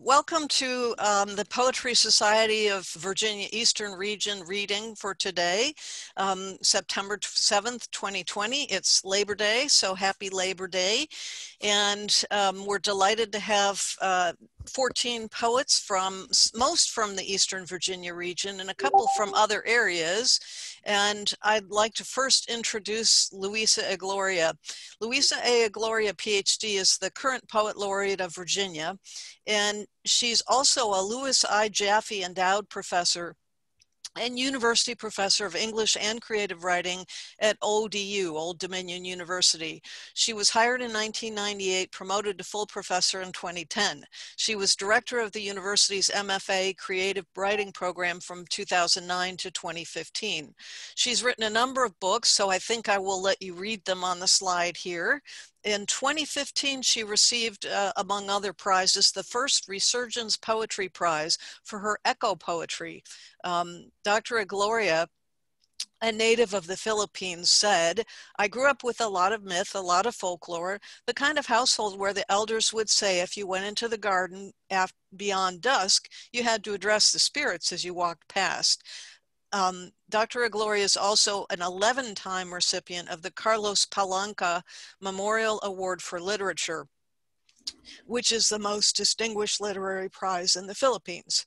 Welcome to the Poetry Society of Virginia Eastern Region reading for today, September 7th, 2020. It's Labor Day, so happy Labor Day. And we're delighted to have 14 poets most from the Eastern Virginia region and a couple from other areas. And I'd like to first introduce Luisa Igloria. Luisa Igloria, Ph.D. is the current Poet Laureate of Virginia. And she's also a Louis I. Jaffe Endowed Professor and University Professor of English and Creative Writing at ODU, Old Dominion University. She was hired in 1998, promoted to full professor in 2010. She was director of the university's MFA Creative Writing Program from 2009 to 2015. She's written a number of books, so I think I will let you read them on the slide here. In 2015, she received, among other prizes, the first Resurgence Poetry Prize for her echo poetry. Dr. Igloria, a native of the Philippines, said, "I grew up with a lot of myth, a lot of folklore, the kind of household where the elders would say if you went into the garden beyond dusk, you had to address the spirits as you walked past." Dr. Igloria is also an 11-time recipient of the Carlos Palanca Memorial Award for Literature, which is the most distinguished literary prize in the Philippines.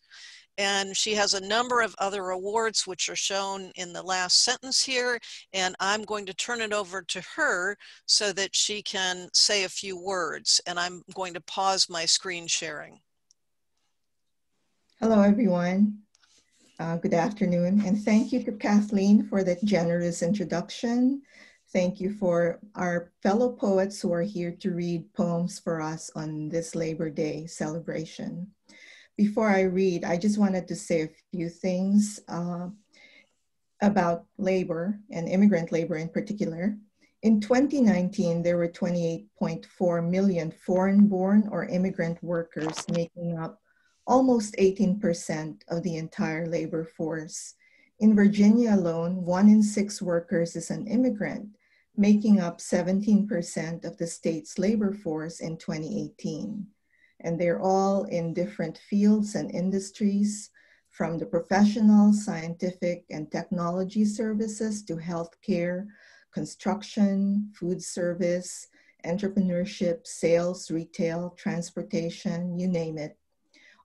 And she has a number of other awards, which are shown in the last sentence here. And I'm going to turn it over to her so that she can say a few words. And I'm going to pause my screen sharing. Hello, everyone. Good afternoon. And thank you to Kathleen for that generous introduction. Thank you for our fellow poets who are here to read poems for us on this Labor Day celebration. Before I read, I just wanted to say a few things about labor and immigrant labor in particular. In 2019, there were 28.4 million foreign-born or immigrant workers, making up almost 18% of the entire labor force. In Virginia alone, 1 in 6 workers is an immigrant, making up 17% of the state's labor force in 2018. And they're all in different fields and industries, from the professional, scientific, and technology services to healthcare, construction, food service, entrepreneurship, sales, retail, transportation, you name it.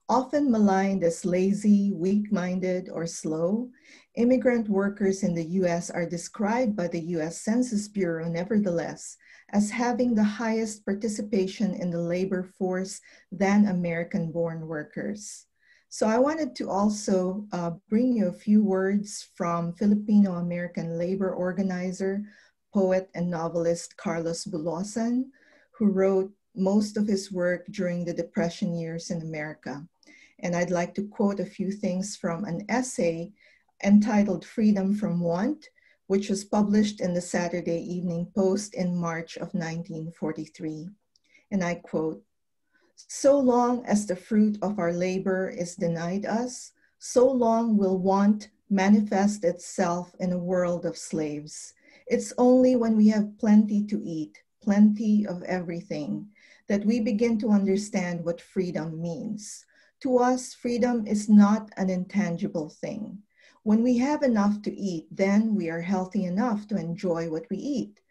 Often maligned as lazy, weak-minded, or slow, immigrant workers in the US are described by the US Census Bureau, nevertheless, as having the highest participation in the labor force than American-born workers. So I wanted to also bring you a few words from Filipino-American labor organizer, poet, and novelist Carlos Bulosan, who wrote most of his work during the Depression years in America. And I'd like to quote a few things from an essay entitled Freedom from Want, which was published in the Saturday Evening Post in March of 1943. And I quote, "So long as the fruit of our labor is denied us, so long will want manifest itself in a world of slaves. It's only when we have plenty to eat, plenty of everything, that we begin to understand what freedom means. To us, freedom is not an intangible thing. When we have enough to eat, then we are healthy enough to enjoy what we eat.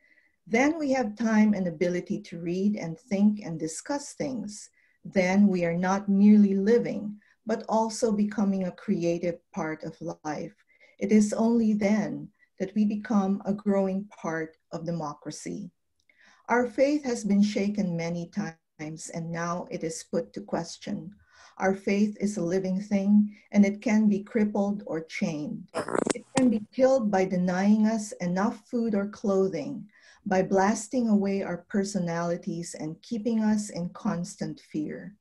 Then we have time and ability to read and think and discuss things. Then we are not merely living, but also becoming a creative part of life. It is only then that we become a growing part of democracy. Our faith has been shaken many times, and now it is put to question. Our faith is a living thing, and it can be crippled or chained. It can be killed by denying us enough food or clothing, by blasting away our personalities and keeping us in constant fear.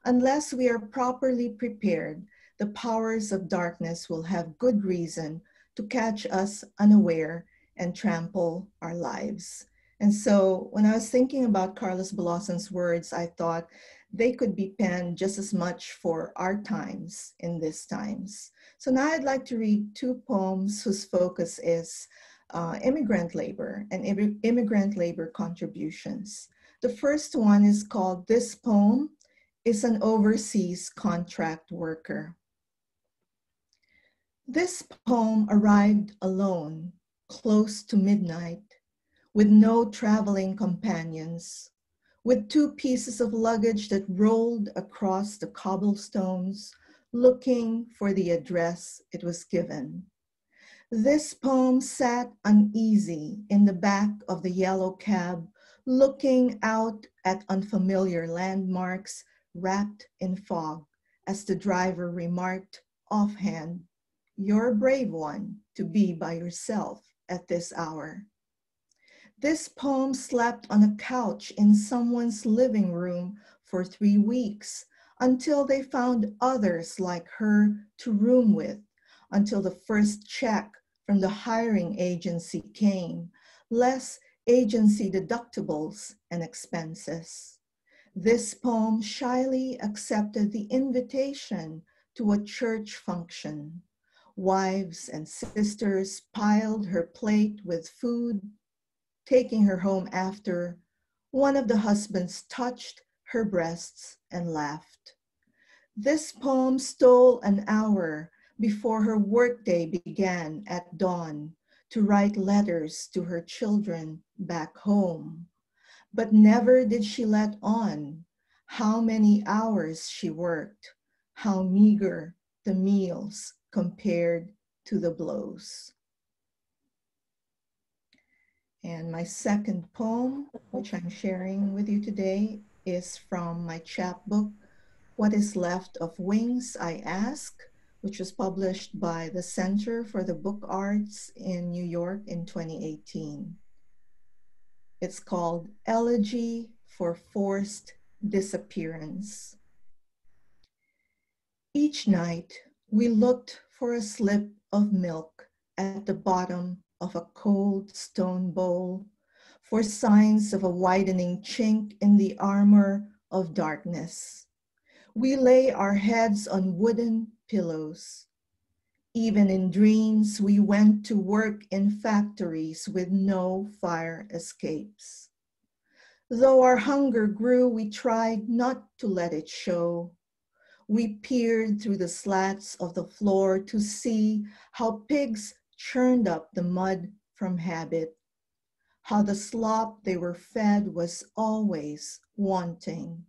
Unless we are properly prepared, the powers of darkness will have good reason to catch us unaware and trample our lives." And so when I was thinking about Carlos Bulosan's words, I thought they could be penned just as much for our times in these times. So now I'd like to read 2 poems whose focus is immigrant labor and immigrant labor contributions. The first one is called "This Poem is an overseas contract worker. This poem arrived alone, close to midnight, with no traveling companions, with 2 pieces of luggage that rolled across the cobblestones, looking for the address it was given. This poem sat uneasy in the back of the yellow cab, looking out at unfamiliar landmarks wrapped in fog, as the driver remarked offhand, "You're a brave one to be by yourself at this hour." This poem slept on a couch in someone's living room for 3 weeks until they found others like her to room with, until the first check from the hiring agency came, less agency deductibles and expenses. This poem shyly accepted the invitation to a church function. Wives and sisters piled her plate with food, taking her home after. One of the husbands touched her breasts and laughed. This poem stole an hour before her workday began at dawn to write letters to her children back home. But never did she let on how many hours she worked, how meager the meals compared to the blows. And my second poem, which I'm sharing with you today, is from my chapbook, What is Left of Wings, I Ask, which was published by the Center for the Book Arts in New York in 2018. It's called Elegy for Forced Disappearance. Each night, we looked for a slip of milk at the bottom of a cold stone bowl, for signs of a widening chink in the armor of darkness. We lay our heads on wooden pillows. Even in dreams, we went to work in factories with no fire escapes. Though our hunger grew, we tried not to let it show. We peered through the slats of the floor to see how pigs churned up the mud from habit, how the slop they were fed was always wanting.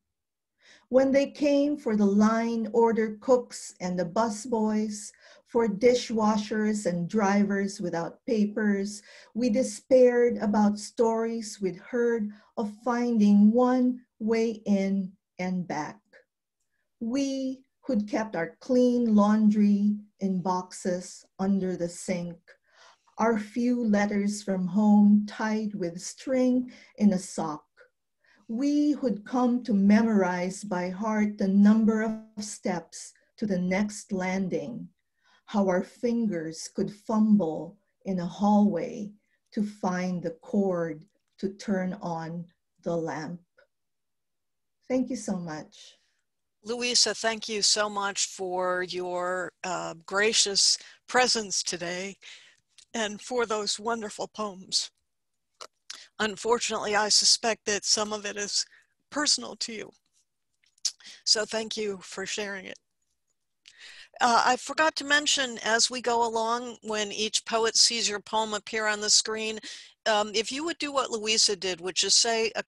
When they came for the line order cooks and the busboys, for dishwashers and drivers without papers, we despaired about stories we'd heard of finding one way in and back. We who'd kept our clean laundry in boxes under the sink, our few letters from home tied with string in a sock. We who'd come to memorize by heart the number of steps to the next landing, how our fingers could fumble in a hallway to find the cord to turn on the lamp. Thank you so much. Luisa, thank you so much for your gracious presence today and for those wonderful poems. Unfortunately, I suspect that some of it is personal to you. So thank you for sharing it. I forgot to mention as we go along, when each poet sees your poem appear on the screen, if you would do what Luisa did, which is say a